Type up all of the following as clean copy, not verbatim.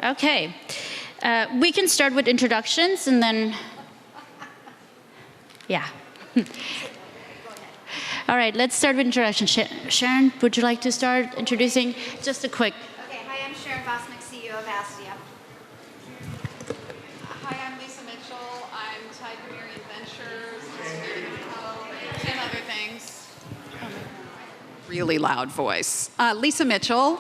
Okay. We can start with introductions and then, yeah. All right, let's start with introductions. Sharon, would you like to start introducing? Just a quick. Okay, hi, I'm Sharon, Vosmek, CEO of Astia. Hi, I'm Lesa Mitchell. I'm tied to Marion Ventures, Instigating, and other things. Really loud voice. Lesa Mitchell,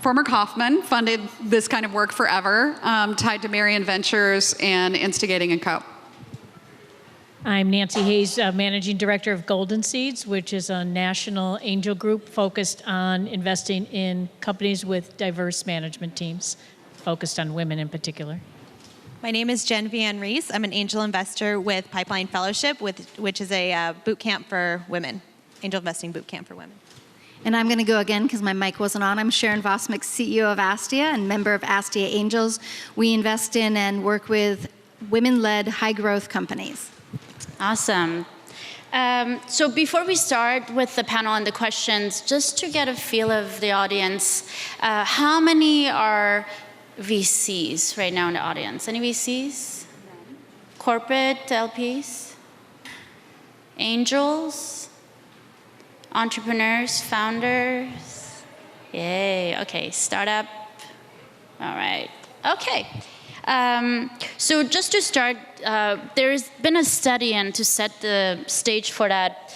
former Kauffman, funded this kind of work forever, tied to Marion Ventures and Instigating and Co. I'm Nancy Hayes, Managing Director of Golden Seeds, which is a national angel group focused on investing in companies with diverse management teams, focused on women in particular. My name is Jenn Viane Riese. I'm an angel investor with Pipeline Fellowship, which is a boot camp for women, angel investing boot camp for women. And I'm going to go again because my mic wasn't on. I'm Sharon Vosmek, CEO of Astia and member of Astia Angels. We invest in and work with women-led high-growth companies. Awesome. So before we start with the panel and the questions, just to get a feel of the audience, how many are VCs right now in the audience? Any VCs? No. Corporate LPs? Angels? Entrepreneurs? Founders? Yay, okay, startup. All right, okay. So just to start, there's been a study, and to set the stage for that,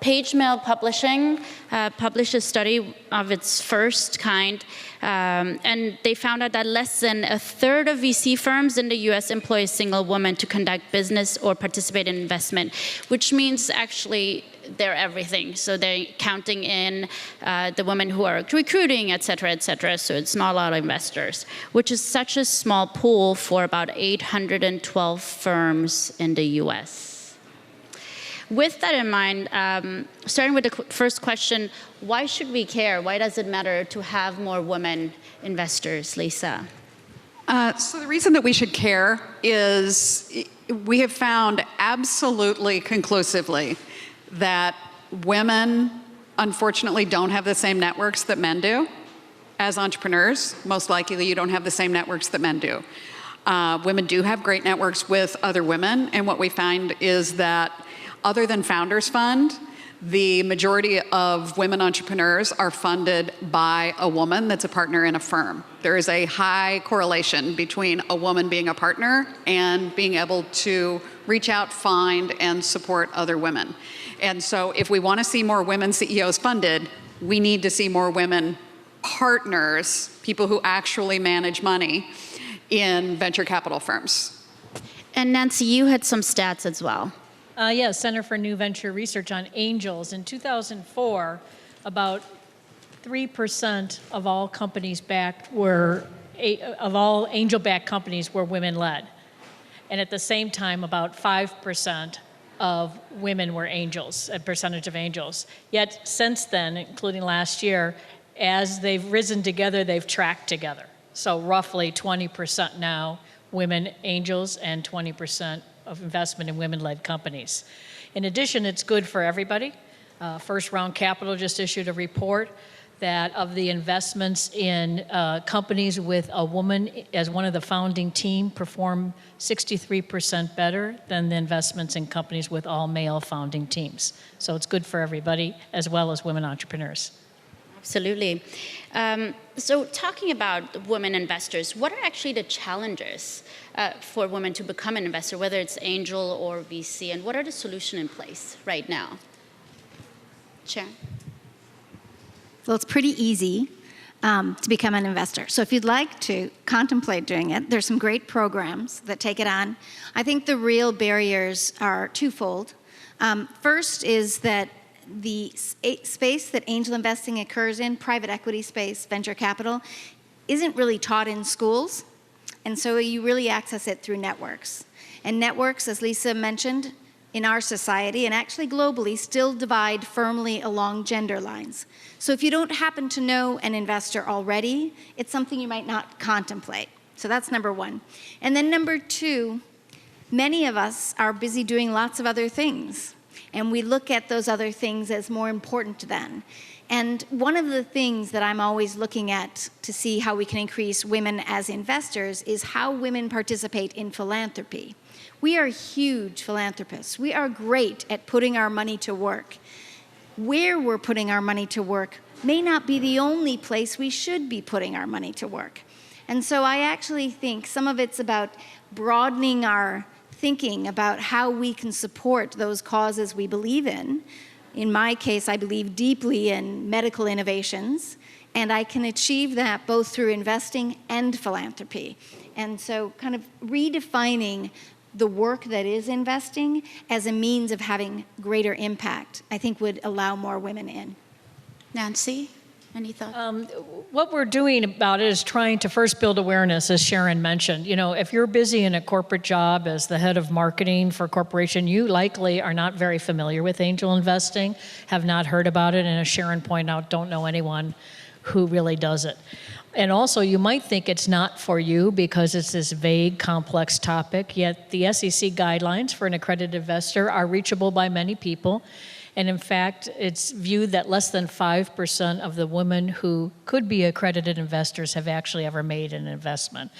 Page Mail Publishing published a study of its first kind, and they found out that less than a third of VC firms in the US employ a single woman to conduct business or participate in investment, which means actually they're everything. So they're counting in the women who are recruiting, et cetera, so it's not a lot of investors, which is such a small pool for about 812 firms in the US. With that in mind, starting with the first question, why should we care? Why does it matter to have more women investors, Lesa? So the reason that we should care is we have found absolutely conclusively that women, unfortunately, don't have the same networks that men do. As entrepreneurs, most likely you don't have the same networks that men do. Women do have great networks with other women, and what we find is that other than Founders Fund, the majority of women entrepreneurs are funded by a woman that's a partner in a firm. There is a high correlation between a woman being a partner and being able to reach out, find, and support other women. And so if we want to see more women CEOs funded, we need to see more women partners, people who actually manage money in venture capital firms. And Nancy, you had some stats as well. Yes, Center for New Venture Research on Angels. In 2004, about 3% of all companies backed of all angel-backed companies were women-led. And at the same time, about 5% of women were angels, a percentage of angels. Yet since then, including last year, as they've risen together, they've tracked together. So roughly 20% now women angels and 20% of investment in women-led companies. In addition, it's good for everybody. First Round Capital just issued a report that of the investments in companies with a woman as one of the founding team perform 63% better than the investments in companies with all male founding teams. So it's good for everybody, as well as women entrepreneurs. Absolutely. So talking about women investors, what are actually the challenges for women to become an investor, whether it's angel or VC, and what are the solutions in place right now? Sharon? Well, it's pretty easy to become an investor. So if you'd like to contemplate doing it, there's some great programs that take it on. I think the real barriers are twofold. First is that the space that angel investing occurs in, private equity space, venture capital, isn't really taught in schools. And so you really access it through networks. And networks, as Lesa mentioned, in our society, and actually globally, still divide firmly along gender lines. So if you don't happen to know an investor already, it's something you might not contemplate. So that's number one. And then number two, many of us are busy doing lots of other things. And we look at those other things as more important then. And one of the things that I'm always looking at to see how we can increase women as investors is how women participate in philanthropy. We are huge philanthropists. We are great at putting our money to work. Where we're putting our money to work may not be the only place we should be putting our money to work. And so I actually think some of it's about broadening our thinking about how we can support those causes we believe in. In my case, I believe deeply in medical innovations, and I can achieve that both through investing and philanthropy. And so kind of redefining the work that is investing as a means of having greater impact, I think would allow more women in. Nancy, any thoughts? What we're doing about it is trying to first build awareness, as Sharon mentioned. You know, if you're busy in a corporate job as the head of marketing for a corporation, you likely are not very familiar with angel investing, have not heard about it, and as Sharon pointed out, don't know anyone who really does it. And also, you might think it's not for you because it's this vague, complex topic, yet the SEC guidelines for an accredited investor are reachable by many people. And in fact, it's viewed that less than 5% of the women who could be accredited investors have actually ever made an investment.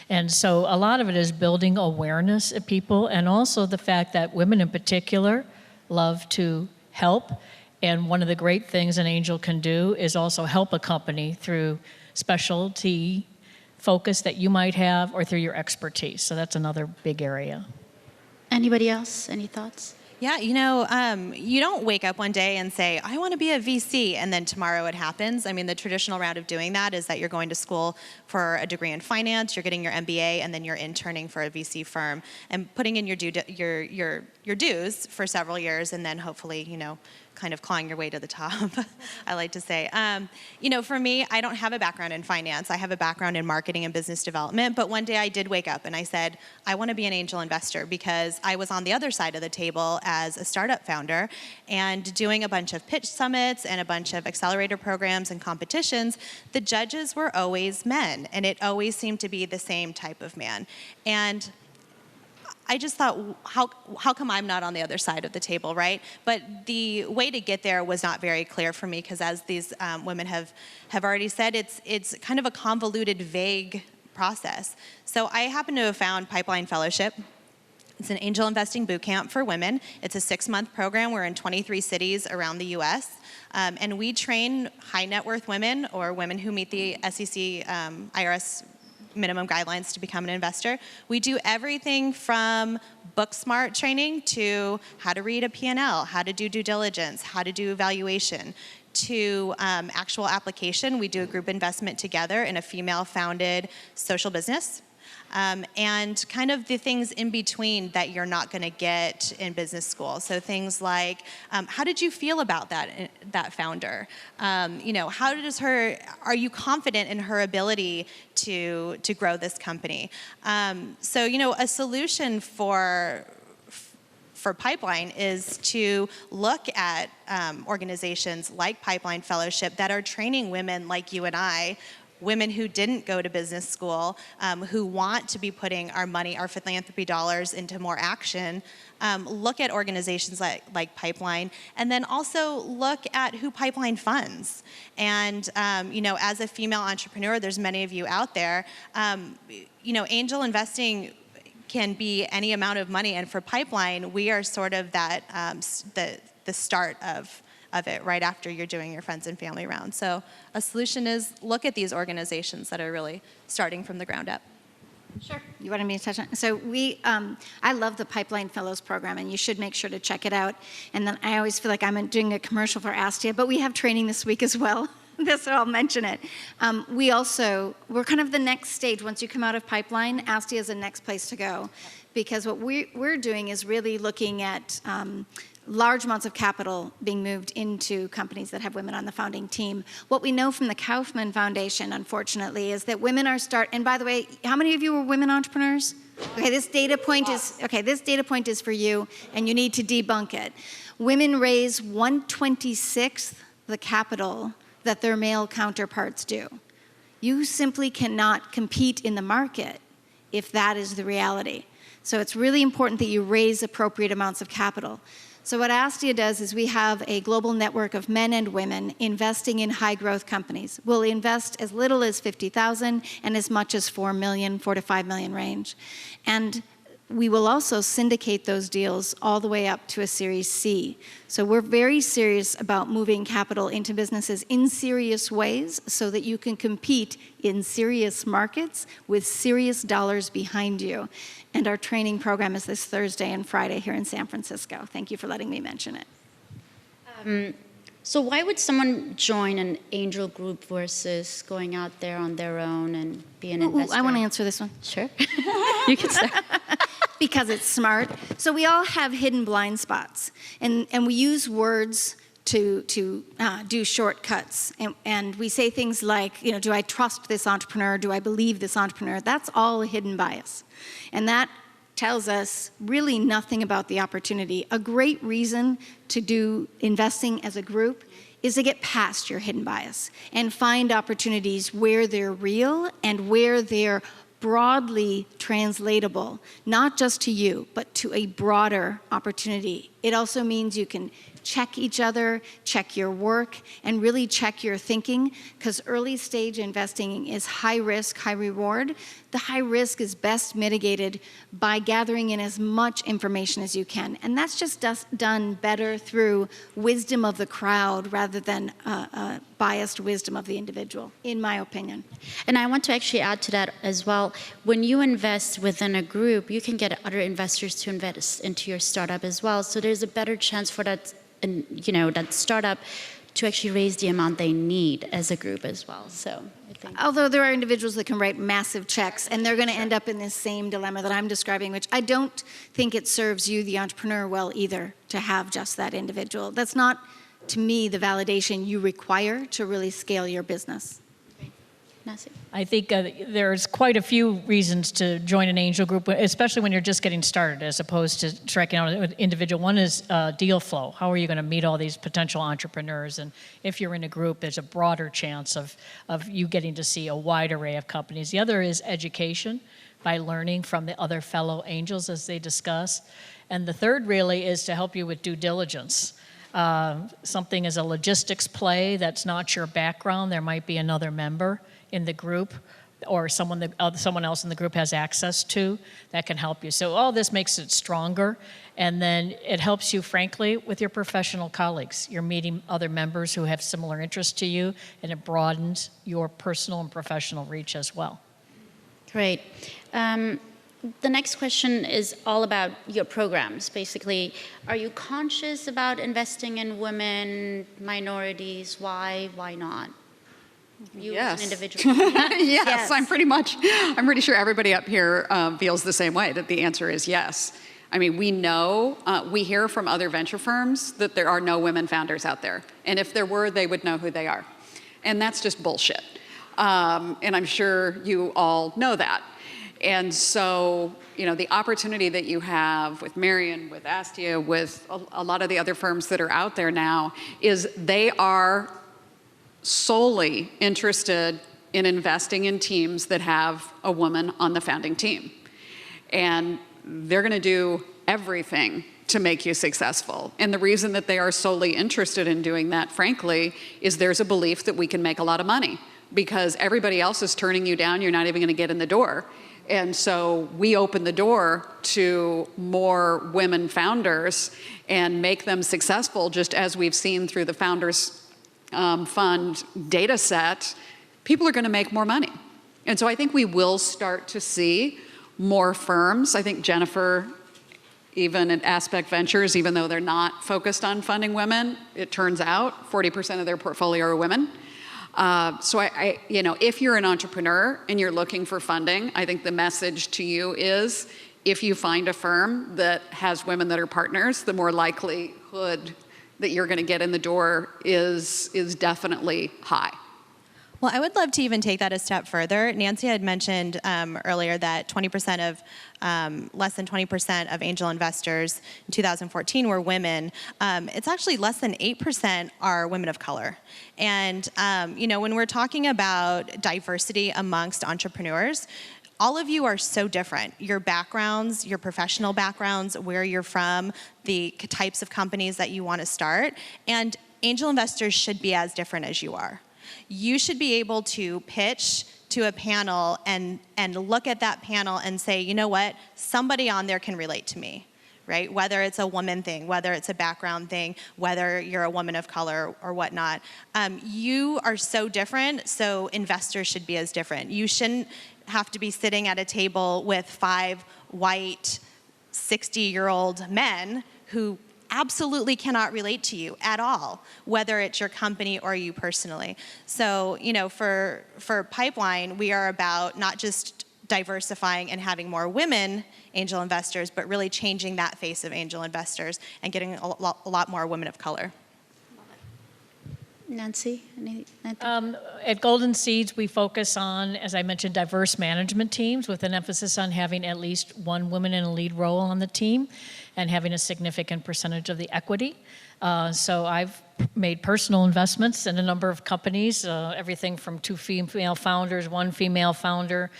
And so a lot of it is building awareness of people, and also the fact that women in particular love to help. And one of the great things an angel can do is also help a company through specialty focus that you might have or through your expertise. So that's another big area. Anybody else? Any thoughts? Yeah, you know, you don't wake up one day and say, I want to be a VC, and then tomorrow it happens. I mean, the traditional route of doing that is that you're going to school for a degree in finance, you're getting your MBA, and then you're interning for a VC firm and putting in your dues for several years, and then hopefully, you know, kind of clawing your way to the top, I like to say. You know, for me, I don't have a background in finance. I have a background in marketing and business development, but one day I did wake up and I said, I want to be an angel investor, because I was on the other side of the table as a startup founder and doing a bunch of pitch summits and a bunch of accelerator programs and competitions. The judges were always men, and it always seemed to be the same type of man. And I just thought, how come I'm not on the other side of the table, right? But the way to get there was not very clear for me, because as these women have already said, it's kind of a convoluted, vague process. So I happen to have found Pipeline Fellowship. It's an angel investing boot camp for women. It's a 6-month program. We're in 23 cities around the US. And we train high net worth women, or women who meet the SEC IRS minimum guidelines to become an investor. We do everything from book smart training to how to read a P&L, how to do due diligence, how to do evaluation, to actual application. We do a group investment together in a female-founded social business. And kind of the things in between that you're not going to get in business school. So things like, how did you feel about that founder? You know, are you confident in her ability to grow this company? So, you know, a solution for Pipeline is to look at organizations like Pipeline Fellowship that are training women like you and I, women who didn't go to business school, who want to be putting our money, our philanthropy dollars into more action, look at organizations like Pipeline, and then also look at who Pipeline funds. And, you know, as a female entrepreneur, there's many of you out there, you know, angel investing can be any amount of money, and for Pipeline, we are sort of that, the start of it right after you're doing your friends and family round. So a solution is look at these organizations that are really starting from the ground up. Sure. You wanted me to touch on? So I love the Pipeline Fellows program, and you should make sure to check it out. And then I always feel like I'm doing a commercial for Astia, but we have training this week as well. So I'll mention it. We're kind of the next stage. Once you come out of Pipeline, Astia is the next place to go, because what we're doing is really looking at large amounts of capital being moved into companies that have women on the founding team. What we know from the Kauffman Foundation, unfortunately, is that women are and by the way, how many of you were women entrepreneurs? Okay, this data point is for you, and you need to debunk it. Women raise 1/26th the capital that their male counterparts do. You simply cannot compete in the market if that is the reality. So it's really important that you raise appropriate amounts of capital. So what Astia does is we have a global network of men and women investing in high growth companies. We'll invest as little as 50,000 and as much as 4 to 5 million range. And we will also syndicate those deals all the way up to a Series C. So we're very serious about moving capital into businesses in serious ways so that you can compete in serious markets with serious dollars behind you. And our training program is this Thursday and Friday here in San Francisco. Thank you for letting me mention it. So why would someone join an angel group versus going out there on their own and be an investor? I want to answer this one. Sure. You can start. Because it's smart. So we all have hidden blind spots, and we use words to do shortcuts. And we say things like, you know, do I trust this entrepreneur? Do I believe this entrepreneur? That's all a hidden bias. And that tells us really nothing about the opportunity. A great reason to do investing as a group is to get past your hidden bias and find opportunities where they're real and where they're broadly translatable, not just to you, but to a broader opportunity. It also means you can check each other, check your work, and really check your thinking, because early stage investing is high risk, high reward. The high risk is best mitigated by gathering in as much information as you can. And that's just done better through wisdom of the crowd rather than biased wisdom of the individual, in my opinion. And I want to actually add to that as well. When you invest within a group, you can get other investors to invest into your startup as well. So there's a better chance for that, that startup to actually raise the amount they need as a group as well. So I think. Although there are individuals that can write massive checks, and they're going to end up in this same dilemma that I'm describing, which I don't think it serves you, the entrepreneur, well either, to have just that individual. That's not, to me, the validation you require to really scale your business. Nasiri? I think there's quite a few reasons to join an angel group, especially when you're just getting started, as opposed to striking out an individual. One is deal flow. How are you going to meet all these potential entrepreneurs? And if you're in a group, there's a broader chance of you getting to see a wide array of companies. The other is education, by learning from the other fellow angels as they discuss. And the third really is to help you with due diligence. Something is a logistics play that's not your background. There might be another member in the group or someone else in the group has access to that can help you. So all this makes it stronger, and then it helps you, frankly, with your professional colleagues. You're meeting other members who have similar interests to you, and it broadens your personal and professional reach as well. Great. The next question is all about your programs. Basically, are you conscious about investing in women, minorities? Why not? You as an individual. Yes, I'm pretty sure everybody up here feels the same way, that the answer is yes. I mean, we know, we hear from other venture firms that there are no women founders out there. And if there were, they would know who they are. And that's just bullshit. And I'm sure you all know that. And so, the opportunity that you have with Marion, with Astia, with a lot of the other firms that are out there now, is they are solely interested in investing in teams that have a woman on the founding team. And they're going to do everything to make you successful. And the reason that they are solely interested in doing that, frankly, is there's a belief that we can make a lot of money. Because everybody else is turning you down, you're not even going to get in the door. And so we open the door to more women founders and make them successful, just as we've seen through the Founders Fund data set. People are going to make more money. And so I think we will start to see more firms. I think Jennifer, even at Aspect Ventures, even though they're not focused on funding women, it turns out 40% of their portfolio are women. So if you're an entrepreneur and you're looking for funding, I think the message to you is, if you find a firm that has women that are partners, the more likelihood that you're going to get in the door is definitely high. Well, I would love to even take that a step further. Nancy had mentioned earlier that 20% of, less than 20% of angel investors in 2014 were women. It's actually less than 8% are women of color. And, when we're talking about diversity amongst entrepreneurs, all of you are so different. Your backgrounds, your professional backgrounds, where you're from, the types of companies that you want to start, and angel investors should be as different as you are. You should be able to pitch to a panel and look at that panel and say, you know what, somebody on there can relate to me. Right? Whether it's a woman thing, whether it's a background thing, whether you're a woman of color or whatnot. You are so different, so investors should be as different. You shouldn't have to be sitting at a table with 5 white 60-year-old men who absolutely cannot relate to you at all, whether it's your company or you personally. So, you know, for Pipeline, we are about not just diversifying and having more women angel investors, but really changing that face of angel investors and getting a lot more women of color. Nancy, anything? At Golden Seeds, we focus on, as I mentioned, diverse management teams with an emphasis on having at least one woman in a lead role on the team and having a significant percentage of the equity. So I've made personal investments in a number of companies, everything from 2 female founders, 1 female founder,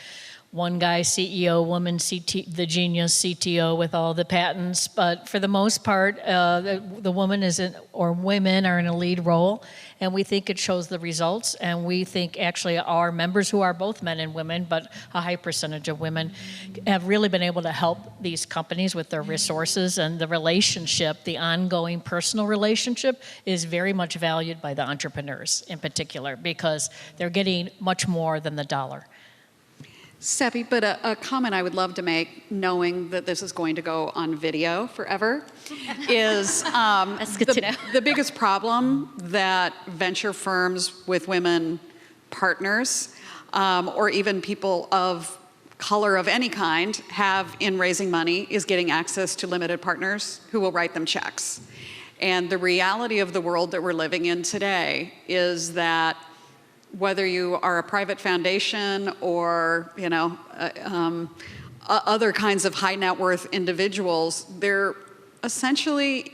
1 guy CEO, woman the genius CTO with all the patents. But for the most part, the woman or women are in a lead role, and we think it shows the results. And we think actually our members, who are both men and women, but a high percentage of women, have really been able to help these companies with their resources, and the relationship, the ongoing personal relationship, is very much valued by the entrepreneurs in particular, because they're getting much more than the dollar. Seppi, but a comment I would love to make, knowing that this is going to go on video forever, is That's good to know. the biggest problem that venture firms with women partners, or even people of color of any kind, have in raising money is getting access to limited partners who will write them checks. And the reality of the world that we're living in today is that whether you are a private foundation or, you know, other kinds of high net worth individuals, there essentially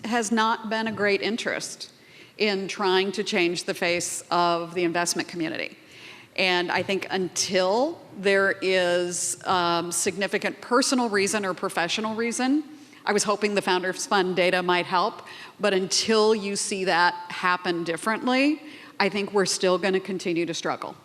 has not been a great interest in trying to change the face of the investment community. And I think until there is significant personal reason or professional reason, I was hoping the Founders Fund data might help, but until you see that happen differently, I think we're still going to continue to struggle.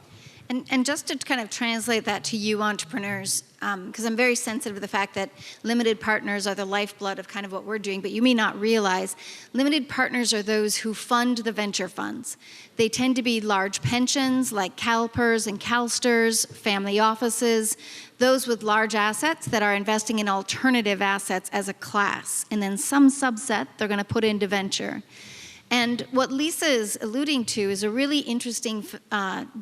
And just to kind of translate that to you entrepreneurs, because I'm very sensitive to the fact that limited partners are the lifeblood of kind of what we're doing, but you may not realize limited partners are those who fund the venture funds. They tend to be large pensions like CalPERS and CalSTRS, family offices, those with large assets that are investing in alternative assets as a class, and then some subset they're going to put into venture. And what Lesa is alluding to is a really interesting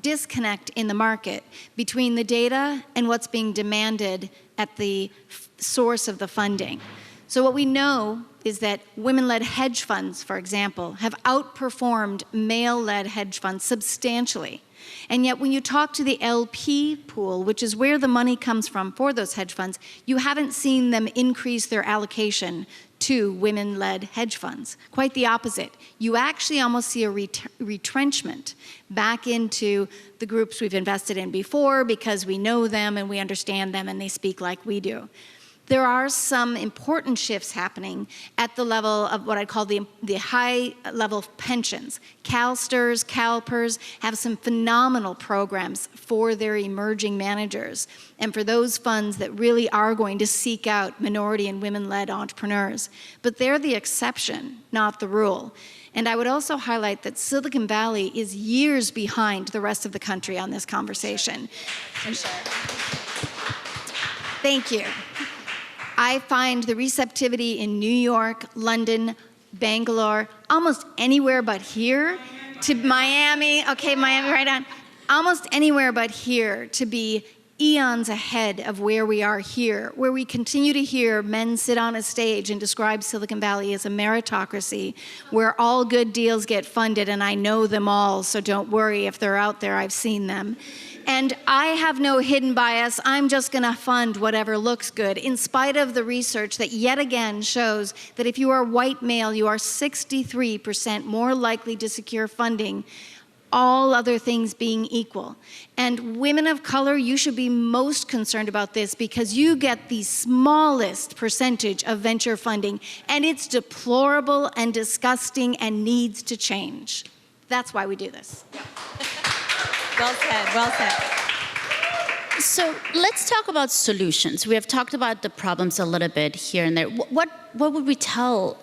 disconnect in the market between the data and what's being demanded at the source of the funding. So what we know is that women-led hedge funds, for example, have outperformed male-led hedge funds substantially. And yet when you talk to the LP pool, which is where the money comes from for those hedge funds, you haven't seen them increase their allocation to women-led hedge funds. Quite the opposite. You actually almost see a retrenchment back into the groups we've invested in before because we know them and we understand them and they speak like we do. There are some important shifts happening at the level of what I call the high level pensions. CalSTRS, CalPERS have some phenomenal programs for their emerging managers and for those funds that really are going to seek out minority and women-led entrepreneurs. But they're the exception, not the rule. And I would also highlight that Silicon Valley is years behind the rest of the country on this conversation. For sure. Thank you. I find the receptivity in New York, London, Bangalore, almost anywhere but here, to Miami, okay, Miami, right on, almost anywhere but here to be eons ahead of where we are here, where we continue to hear men sit on a stage and describe Silicon Valley as a meritocracy, where all good deals get funded, and I know them all, so don't worry if they're out there, I've seen them. And I have no hidden bias. I'm just going to fund whatever looks good, in spite of the research that yet again shows that if you are white male, you are 63% more likely to secure funding all other things being equal. And women of color, you should be most concerned about this because you get the smallest percentage of venture funding, and it's deplorable and disgusting and needs to change. That's why we do this. Well said, well said. So let's talk about solutions. We have talked about the problems a little bit here and there. What would we tell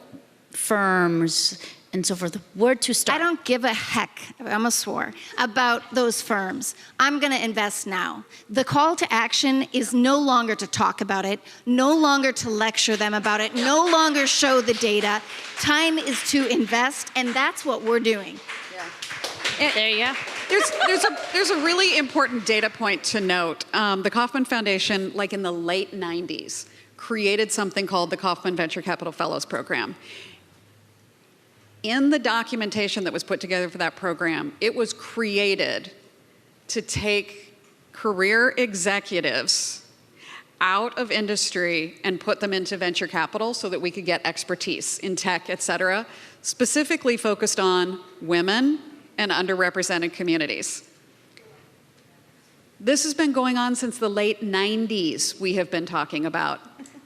firms and so forth, where to start? I don't give a heck, I almost swore, about those firms. I'm gonna invest now. The call to action is no longer to talk about it, no longer to lecture them about it, no longer show the data. Time is to invest, and that's what we're doing. There you go. There's a really important data point to note. The Kauffman Foundation, like in the late 90s, created something called the Kauffman Venture Capital Fellows Program. In the documentation that was put together for that program, it was created to take career executives out of industry and put them into venture capital so that we could get expertise in tech, et cetera, specifically focused on women and underrepresented communities. This has been going on since the late 90s. We have been talking about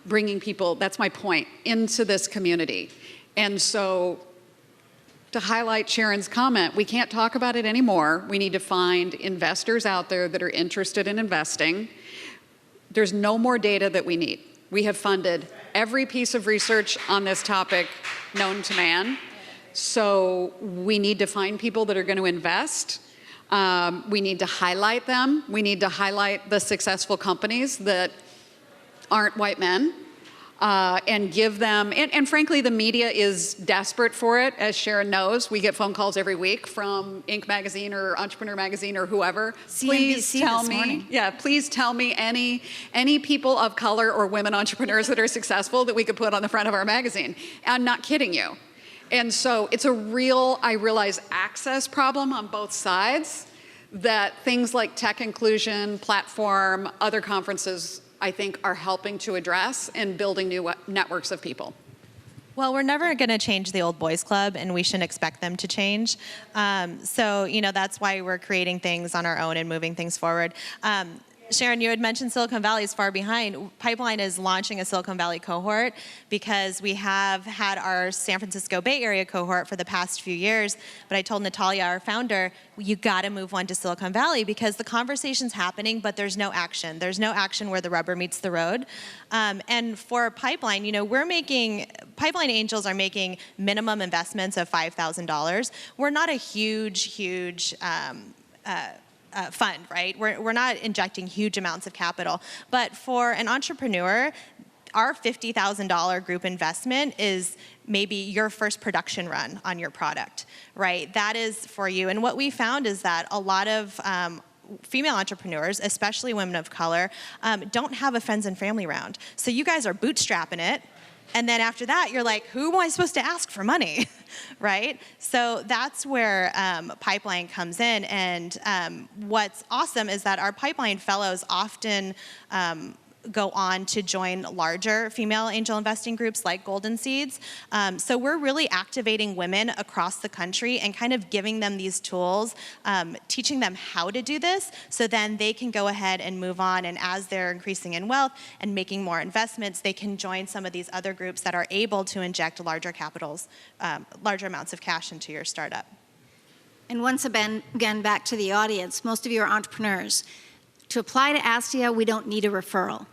bringing people, that's my point, into this community. And so, to highlight Sharon's comment, we can't talk about it anymore. We need to find investors out there that are interested in investing. There's no more data that we need. We have funded every piece of research on this topic known to man. So we need to find people that are going to invest. We need to highlight them. We need to highlight the successful companies that aren't white men. And give them, and frankly, the media is desperate for it, as Sharon knows. We get phone calls every week from Inc. magazine or Entrepreneur magazine or whoever. Please tell me, please tell me any people of color or women entrepreneurs that are successful that we could put on the front of our magazine. I'm not kidding you. And so it's a real, I realize, access problem on both sides that things like Tech Inclusion, Platform, other conferences, I think, are helping to address and building new networks of people. Well, we're never going to change the old boys club, and we shouldn't expect them to change. So, that's why we're creating things on our own and moving things forward. Sharon, you had mentioned Silicon Valley is far behind. Pipeline is launching a Silicon Valley cohort because we have had our San Francisco Bay Area cohort for the past few years. But I told Natalia, our founder, you got to move one to Silicon Valley because the conversation's happening, but there's no action. There's no action where the rubber meets the road. And for Pipeline, Pipeline Angels are making minimum investments of $5,000. We're not a huge fund, right? We're not injecting huge amounts of capital. But for an entrepreneur, our $50,000 group investment is maybe your first production run on your product, right? That is for you. And what we found is that a lot of female entrepreneurs, especially women of color, don't have a friends and family round. So you guys are bootstrapping it. And then after that, you're like, who am I supposed to ask for money, right? So that's where Pipeline comes in. And what's awesome is that our Pipeline fellows often go on to join larger female angel investing groups like Golden Seeds. So we're really activating women across the country and kind of giving them these tools, teaching them how to do this, so then they can go ahead and move on. And as they're increasing in wealth and making more investments, they can join some of these other groups that are able to inject larger capitals, larger amounts of cash into your startup. And once again, back to the audience, most of you are entrepreneurs. To apply to Astia, we don't need a referral.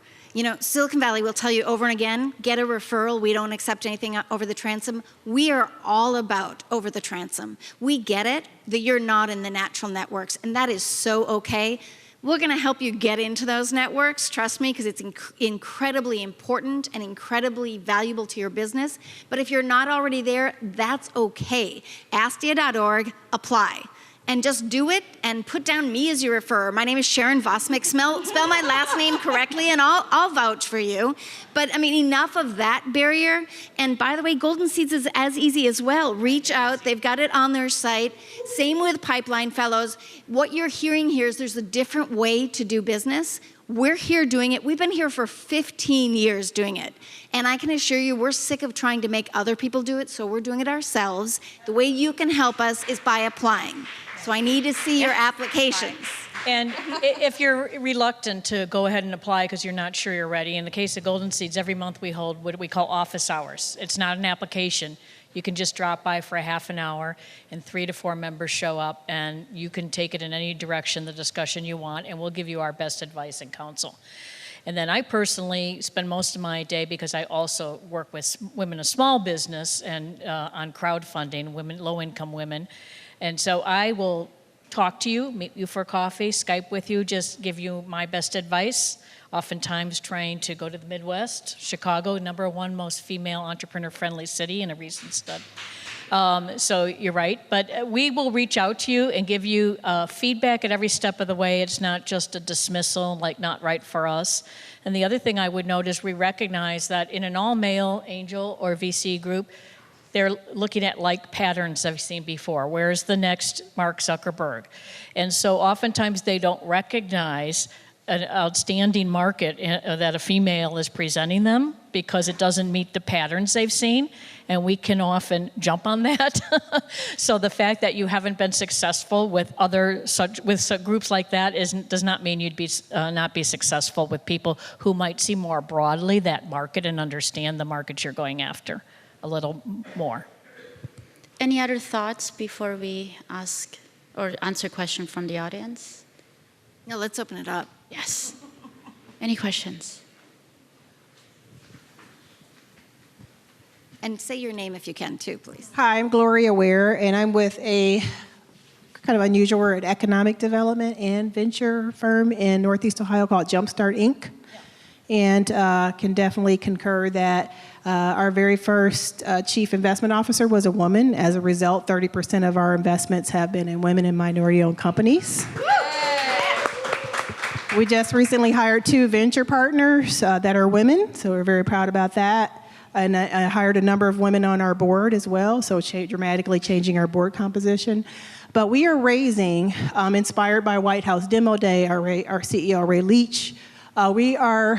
Silicon Valley will tell you over and again, get a referral. We don't accept anything over the transom. We are all about over the transom. We get it that you're not in the natural networks, and that is so okay. We're going to help you get into those networks, trust me, because it's incredibly important and incredibly valuable to your business. But if you're not already there, that's okay. Astia.org, apply. And just do it and put down me as your referrer. My name is Sharon Vosmek. Spell my last name correctly and I'll vouch for you. But enough of that barrier. And by the way, Golden Seeds is as easy as well. Reach out, they've got it on their site. Same with Pipeline Fellows. What you're hearing here is there's a different way to do business. We're here doing it. We've been here for 15 years doing it. And I can assure you, we're sick of trying to make other people do it, so we're doing it ourselves. The way you can help us is by applying. So I need to see your applications. And if you're reluctant to go ahead and apply because you're not sure you're ready, in the case of Golden Seeds, every month we hold what we call office hours. It's not an application. You can just drop by for a half an hour, and 3 to 4 members show up, and you can take it in any direction, the discussion you want, and we'll give you our best advice and counsel. And then I personally spend most of my day, because I also work with women of small business and on crowdfunding, women, low-income women. And so I will talk to you, meet you for coffee, Skype with you, just give you my best advice. Oftentimes trying to go to the Midwest, Chicago, #1 most female entrepreneur-friendly city in a recent study. So you're right, but we will reach out to you and give you feedback at every step of the way. It's not just a dismissal, like not right for us. And the other thing I would note is we recognize that in an all-male angel or VC group, they're looking at like patterns I've seen before. Where's the next Mark Zuckerberg? And so oftentimes they don't recognize an outstanding market that a female is presenting them because it doesn't meet the patterns they've seen, and we can often jump on that. So the fact that you haven't been successful with groups like that does not mean you'd be not be successful with people who might see more broadly that market and understand the market you're going after a little more. Any other thoughts before we ask or answer a question from the audience? No, let's open it up. Yes. Any questions? And say your name if you can, too, please. Hi, I'm Gloria Ware, and I'm with a kind of unusual word, economic development and venture firm in Northeast Ohio called Jumpstart Inc. And can definitely concur that our very first chief investment officer was a woman. As a result, 30% of our investments have been in women and minority-owned companies. We just recently hired 2 venture partners that are women, so we're very proud about that. And I hired a number of women on our board as well, so dramatically changing our board composition. But we are raising, inspired by White House Demo Day, our CEO, Ray Leach, we are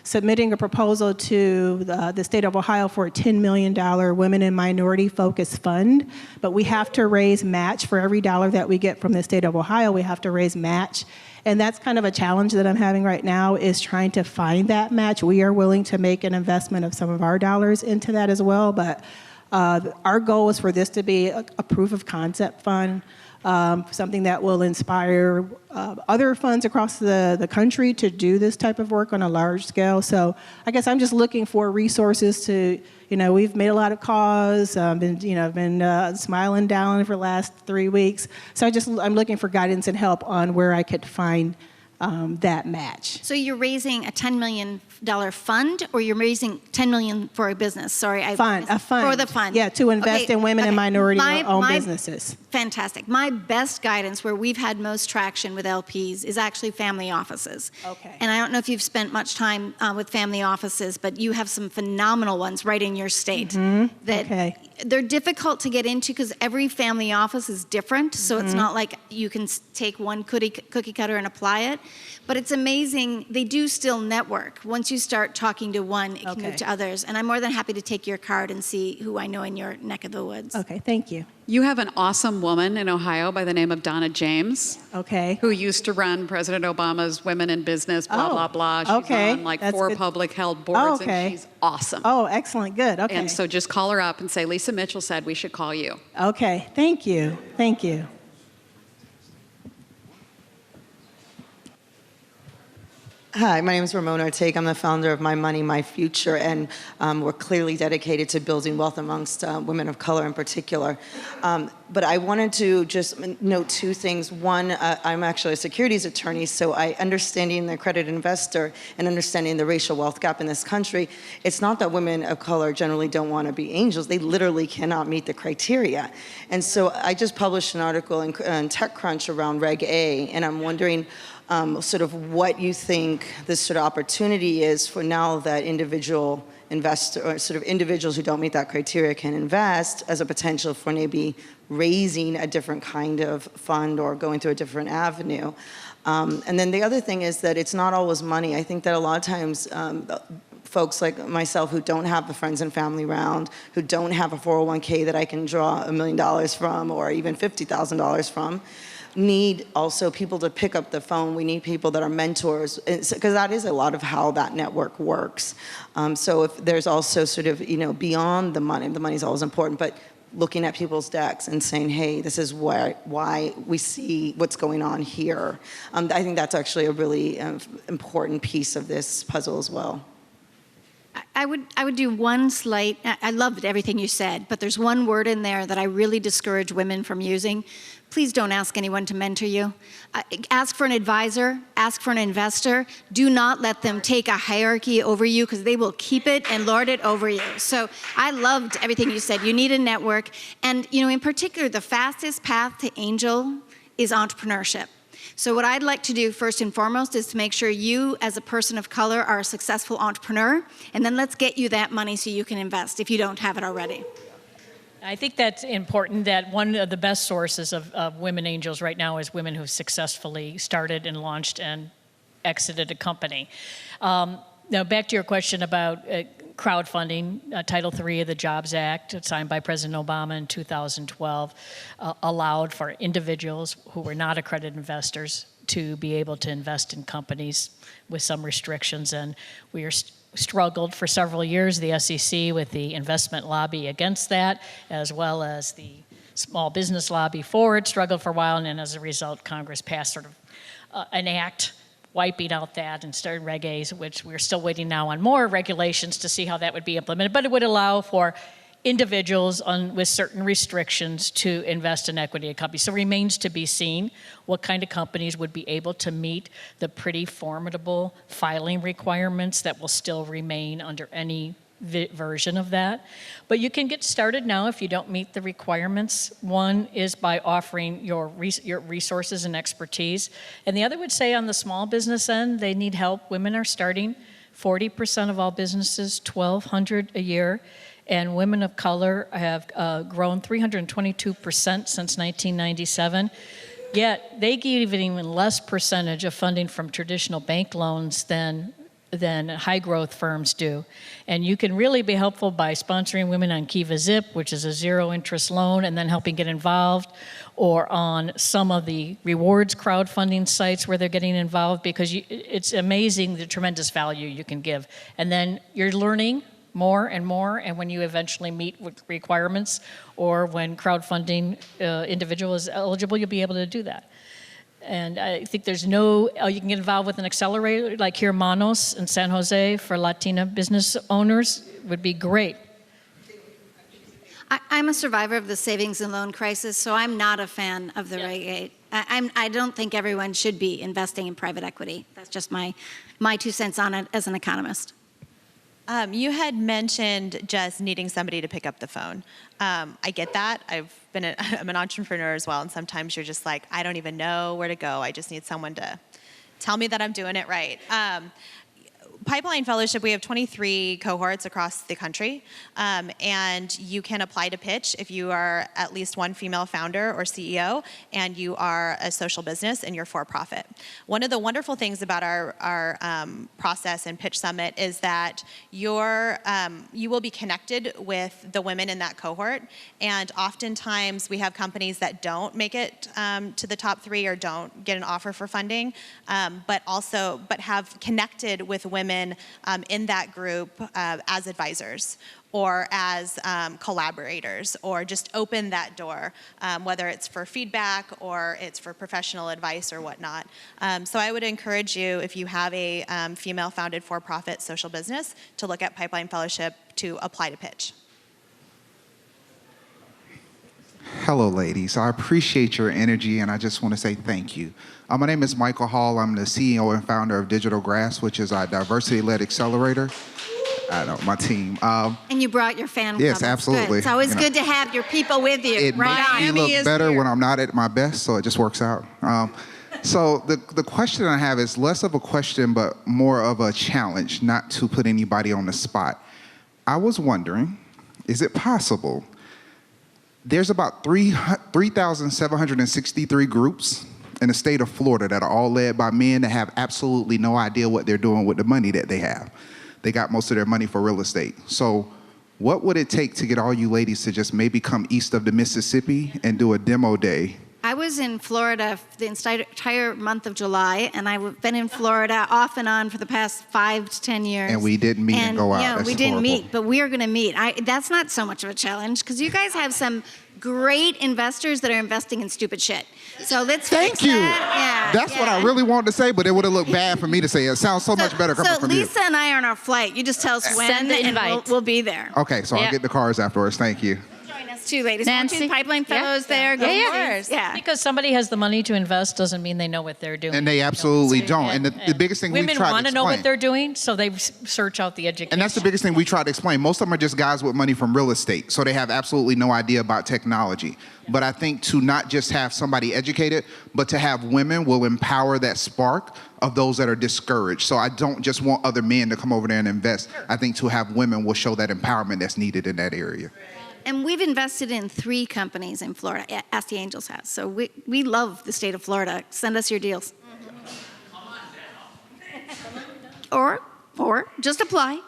submitting a proposal to the state of Ohio for a $10 million women and minority focused fund. But we have to raise match for every dollar that we get from the state of Ohio. We have to raise match. And that's kind of a challenge that I'm having right now, is trying to find that match. We are willing to make an investment of some of our dollars into that as well, but our goal is for this to be a proof of concept fund, something that will inspire other funds across the country to do this type of work on a large scale. So I guess I'm just looking for resources to, we've made a lot of calls, I've been smiling down for the last 3 weeks. So I'm looking for guidance and help on where I could find that match. So you're raising a $10 million fund, or you're raising $10 million for a business? Sorry, A fund. For the fund. Yeah, to invest in women and minority-owned businesses. Fantastic. My best guidance, where we've had most traction with LPs, is actually family offices. Okay. And I don't know if you've spent much time with family offices, but you have some phenomenal ones right in your state. That they're difficult to get into because every family office is different. So it's not like you can take one cookie cutter and apply it. But it's amazing. They do still network. Once you start talking to one, it can move to others. And I'm more than happy to take your card and see who I know in your neck of the woods. Okay, thank you. You have an awesome woman in Ohio by the name of Donna James. Okay. Who used to run President Obama's Women in Business, blah, blah. She's on like That's 4 good. public held boards, Okay. and she's awesome. Oh, excellent. Good. Okay. And so just call her up and say, Lisa Mitchell said we should call you. Okay. Thank you. Thank you. Hi, my name is Ramona Ortega. I'm the founder of My Money, My Future, and we're clearly dedicated to building wealth amongst women of color in particular. But I wanted to just note 2 things. One, I'm actually a securities attorney, so understanding the accredited investor and understanding the racial wealth gap in this country, it's not that women of color generally don't want to be angels. They literally cannot meet the criteria. And so I just published an article in TechCrunch around Reg A, and I'm wondering, sort of what you think this sort of opportunity is for now that individual investor or sort of individuals who don't meet that criteria can invest as a potential for maybe raising a different kind of fund or going through a different avenue. And then the other thing is that it's not always money. I think that a lot of times folks like myself who don't have a friends and family round, who don't have a 401k that I can draw $1 million from or even $50,000 from, need also people to pick up the phone. We need people that are mentors, because that is a lot of how that network works. So if there's also sort of, beyond the money is always important, but looking at people's decks and saying, hey, this is why we see what's going on here. I think that's actually a really important piece of this puzzle as well. I would do one slight, I loved everything you said, but there's one word in there that I really discourage women from using. Please don't ask anyone to mentor you. Ask for an advisor, ask for an investor. Do not let them take a hierarchy over you, because they will keep it and lord it over you. So I loved everything you said. You need a network. And in particular, the fastest path to angel is entrepreneurship. So what I'd like to do first and foremost is to make sure you as a person of color are a successful entrepreneur, and then let's get you that money so you can invest if you don't have it already. I think that's important, that one of the best sources of women angels right now is women who've successfully started and launched and exited a company. Now back to your question about crowdfunding. Title III of the Jobs Act, signed by President Obama in 2012, allowed for individuals who were not accredited investors to be able to invest in companies with some restrictions. And we are struggled for several years, the SEC, with the investment lobby against that, as well as the small business lobby for it, struggled for a while, and then as a result, Congress passed sort of an act wiping out that and started Reg A's, which we're still waiting now on more regulations to see how that would be implemented. But it would allow for individuals with certain restrictions to invest in equity in companies. So it remains to be seen what kind of companies would be able to meet the pretty formidable filing requirements that will still remain under any version of that. But you can get started now if you don't meet the requirements. One is by offering your resources and expertise. And the other would say on the small business end, they need help. Women are starting 40% of all businesses, 1,200 a year. And women of color have grown 322% since 1997. Yet they give an even less percentage of funding from traditional bank loans than high growth firms do. And you can really be helpful by sponsoring women on Kiva Zip, which is a zero interest loan, and then helping get involved, or on some of the rewards crowdfunding sites where they're getting involved, because it's amazing the tremendous value you can give. And then you're learning more and more, and when you eventually meet with requirements, or when crowdfunding individual is eligible, you'll be able to do that. And I think you can get involved with an accelerator like Hermanos in San Jose for Latina business owners, would be great. I'm a survivor of the savings and loan crisis, so I'm not a fan of the Reg 8. I don't think everyone should be investing in private equity. That's just my 2 cents on it as an economist. You had mentioned just needing somebody to pick up the phone. I get that. I'm an entrepreneur as well, and sometimes you're just like, I don't even know where to go. I just need someone to tell me that I'm doing it right. Pipeline Fellowship, we have 23 cohorts across the country, and you can apply to pitch if you are at least one female founder or CEO, and you are a social business and you're for-profit. One of the wonderful things about our process and Pitch Summit is that you will be connected with the women in that cohort, and oftentimes we have companies that don't make it to the top 3 or don't get an offer for funding, but have connected with women in that group as advisors or as collaborators, or just open that door, whether it's for feedback or it's for professional advice or whatnot. So I would encourage you, if you have a female-founded for-profit social business, to look at Pipeline Fellowship to apply to pitch. Hello, ladies. I appreciate your energy, and I just want to say thank you. My name is Michael Hall. I'm the CEO and founder of Digital Grass, which is our diversity-led accelerator. I know, my team. And you brought your fan club. Yes, absolutely. Good. It's always good to have your people with you. It makes me look better when I'm not at my best, so it just works out. So the question I have is less of a question, but more of a challenge, not to put anybody on the spot. I was wondering, is it possible? There's about 3,763 groups in the state of Florida that are all led by men that have absolutely no idea what they're doing with the money that they have. They got most of their money for real estate. So what would it take to get all you ladies to just maybe come east of the Mississippi and do a demo day? I was in Florida the entire month of July, and I've been in Florida off and on for the past 5 to 10 years. And we didn't meet and go out. Yeah, That's we didn't horrible. meet, but we are going to meet. That's not so much of a challenge because you guys have some great investors that are investing in stupid shit. So let's Thank fix you. that. Yeah, That's what I really wanted to say, but it would have looked bad for me to say. It sounds so much better coming from you. So Lesa and I are on our flight. You just tell us when, Send the and invite. we'll be there. Okay, so I'll get the cars afterwards. Thank you. Join us too, ladies. Nancy? Pipeline Fellows there. Go ladies. Yeah. Because somebody has the money to invest doesn't mean they know what they're doing. And they absolutely don't. And the biggest thing we've women tried to want to know what explain- they're doing, so they search out the education. And that's the biggest thing we try to explain. Most of them are just guys with money from real estate, so they have absolutely no idea about technology. But I think to not just have somebody educated, but to have women will empower that spark of those that are discouraged. So I don't just want other men to come over there and invest. I think to have women will show that empowerment that's needed in that area. And we've invested in 3 companies in Florida. Astia Angels has. So we love the state of Florida. Send us your deals. Or just apply.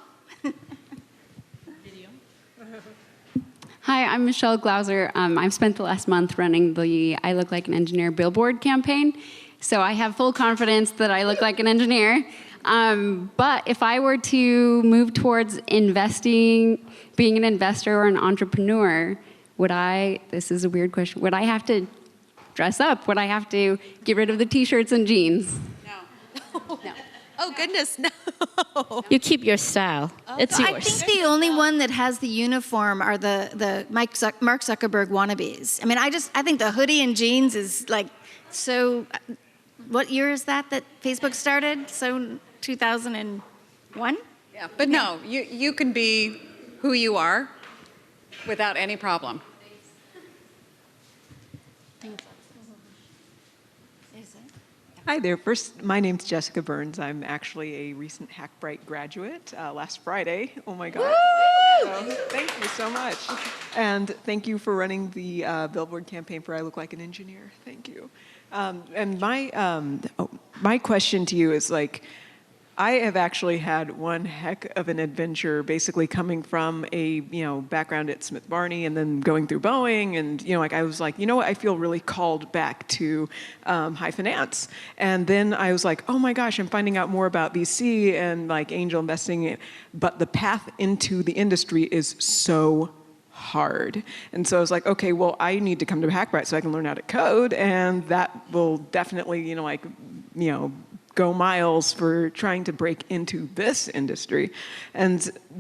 Hi, I'm Michelle Glauser. I've spent the last month running the I Look Like an Engineer billboard campaign. So I have full confidence that I look like an engineer. But if I were to move towards investing, being an investor or an entrepreneur, this is a weird question, would I have to dress up? Would I have to get rid of the t-shirts and jeans? No. Oh, goodness, no. You keep your style. It's yours. I think the only one that has the uniform are the Mark Zuckerberg wannabes. I mean, I think the hoodie and jeans is like so. What year is that Facebook started? So 2001. Yeah, but no, you can be who you are without any problem. Hi there. First, my name's Jessica Burns. I'm actually a recent Hackbright graduate last Friday. Oh my God. So, thank you so much. And thank you for running the billboard campaign for I Look Like an Engineer. Thank you. And my question to you is like, I have actually had one heck of an adventure, basically coming from a background at Smith Barney and then going through Boeing, and I was like, I feel really called back to high finance, and then I was like, oh my gosh, I'm finding out more about VC and like angel investing, but the path into the industry is so hard. And so I was like, okay, well, I need to come to Hackbright so I can learn how to code, and that will definitely, go miles for trying to break into this industry.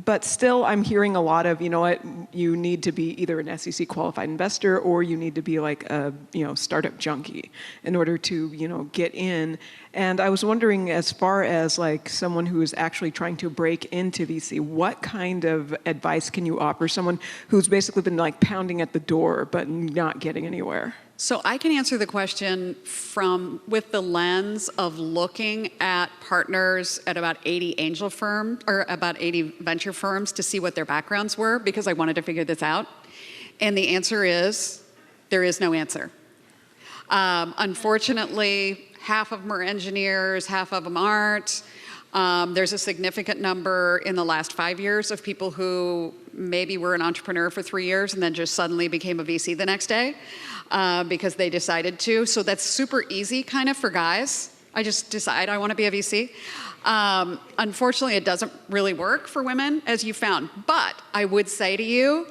But still, I'm hearing a lot of, you need to be either an SEC qualified investor or you need to be like a, startup junkie in order to, get in. And I was wondering, as far as like someone who is actually trying to break into VC, what kind of advice can you offer someone who's basically been like pounding at the door but not getting anywhere? So I can answer the question with the lens of looking at partners at about 80 angel firms, or about 80 venture firms, to see what their backgrounds were, because I wanted to figure this out. And the answer is, there is no answer. Unfortunately, half of them are engineers, half of them aren't. There's a significant number in the last 5 years of people who maybe were an entrepreneur for 3 years and then just suddenly became a VC the next day because they decided to. So that's super easy kind of for guys. I just decide I want to be a VC. Unfortunately, it doesn't really work for women, as you found. But I would say to you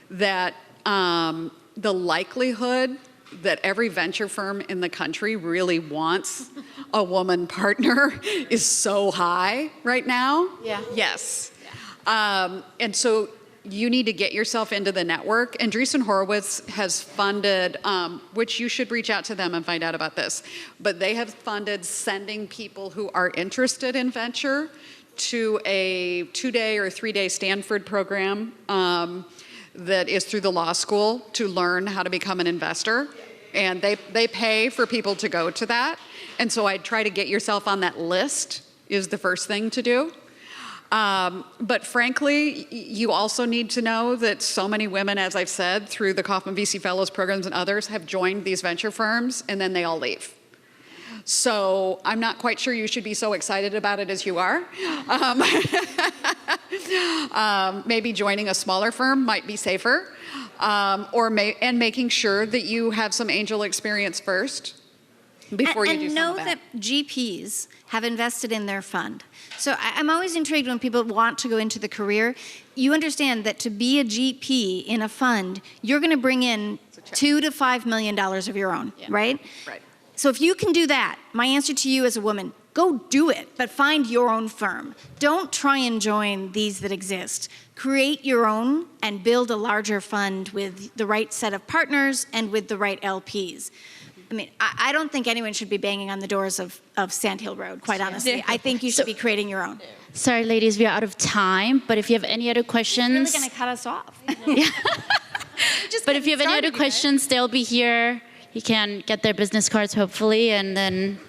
that the likelihood that every venture firm in the country really wants a woman partner is so high right now. Yeah. Yes. Yeah. And so you need to get yourself into the network. And Andreessen Horowitz has funded, which you should reach out to them and find out about this, but they have funded sending people who are interested in venture to a 2-day or 3-day Stanford program that is through the law school to learn how to become an investor. And they pay for people to go to that. And so I'd try to get yourself on that list is the first thing to do. But frankly, you also need to know that so many women, as I've said, through the Kauffman VC Fellows programs and others, have joined these venture firms and then they all leave. So I'm not quite sure you should be so excited about it as you are. Maybe joining a smaller firm might be safer, and making sure that you have some angel experience first before you do something know bad. that GPs have invested in their fund. So I'm always intrigued when people want to go into the career. You understand that to be a GP in a fund, you're going to bring in $2 to $5 million of your own, right? Right. So if you can do that, my answer to you as a woman, go do it, but find your own firm. Don't try and join these that exist. Create your own and build a larger fund with the right set of partners and with the right LPs. I mean, I don't think anyone should be banging on the doors of Sand Hill Road, quite honestly. I think you should be creating your own. Sorry, ladies, we are out of time, but if you have any other questions... You're really going to cut us off. But if you have any other questions, they'll be here. You can get their business cards, hopefully, and then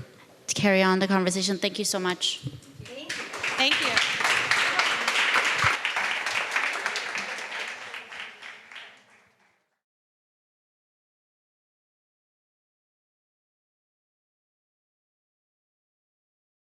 carry on the conversation. Thank you so much. Thank you.